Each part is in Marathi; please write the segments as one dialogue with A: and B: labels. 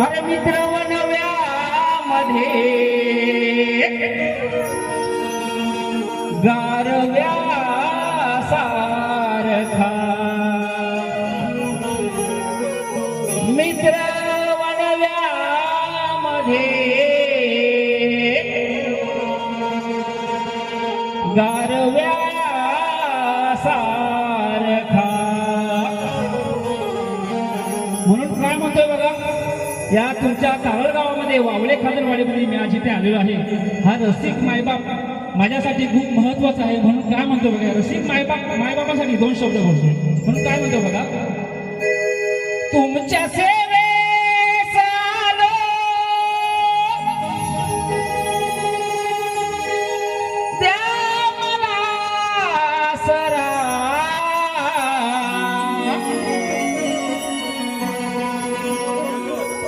A: अरे मित्र वनव्यामध्ये गारव्या सारखा मित्र वनव्यामध्ये गारव्या सारखा म्हणून काय म्हणतोय बघा या तुमच्या कावळ गावामध्ये वावळे खाजरवाडीमध्ये मी आज इथे आलेलो आहे. हा रसिक मायबाप माझ्यासाठी खूप महत्वाचा आहे. म्हणून काय म्हणतो बघा रसिक मायबापासाठी दोन शब्द बोलतो. म्हणून काय म्हणतो बघा तुमच्या सेवेस आलो द्या मला सरा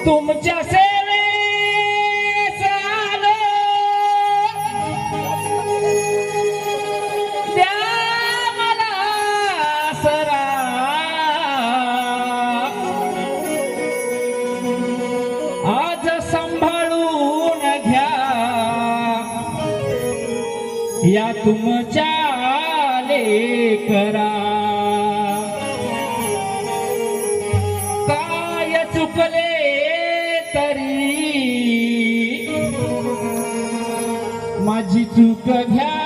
A: तुमच्या सेवेस आलो द्या मला सरा आज सांभाळून घ्या या तुमच्या लेकरा काय चुकले तरी माझी चूक घ्या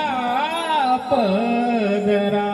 A: पदरा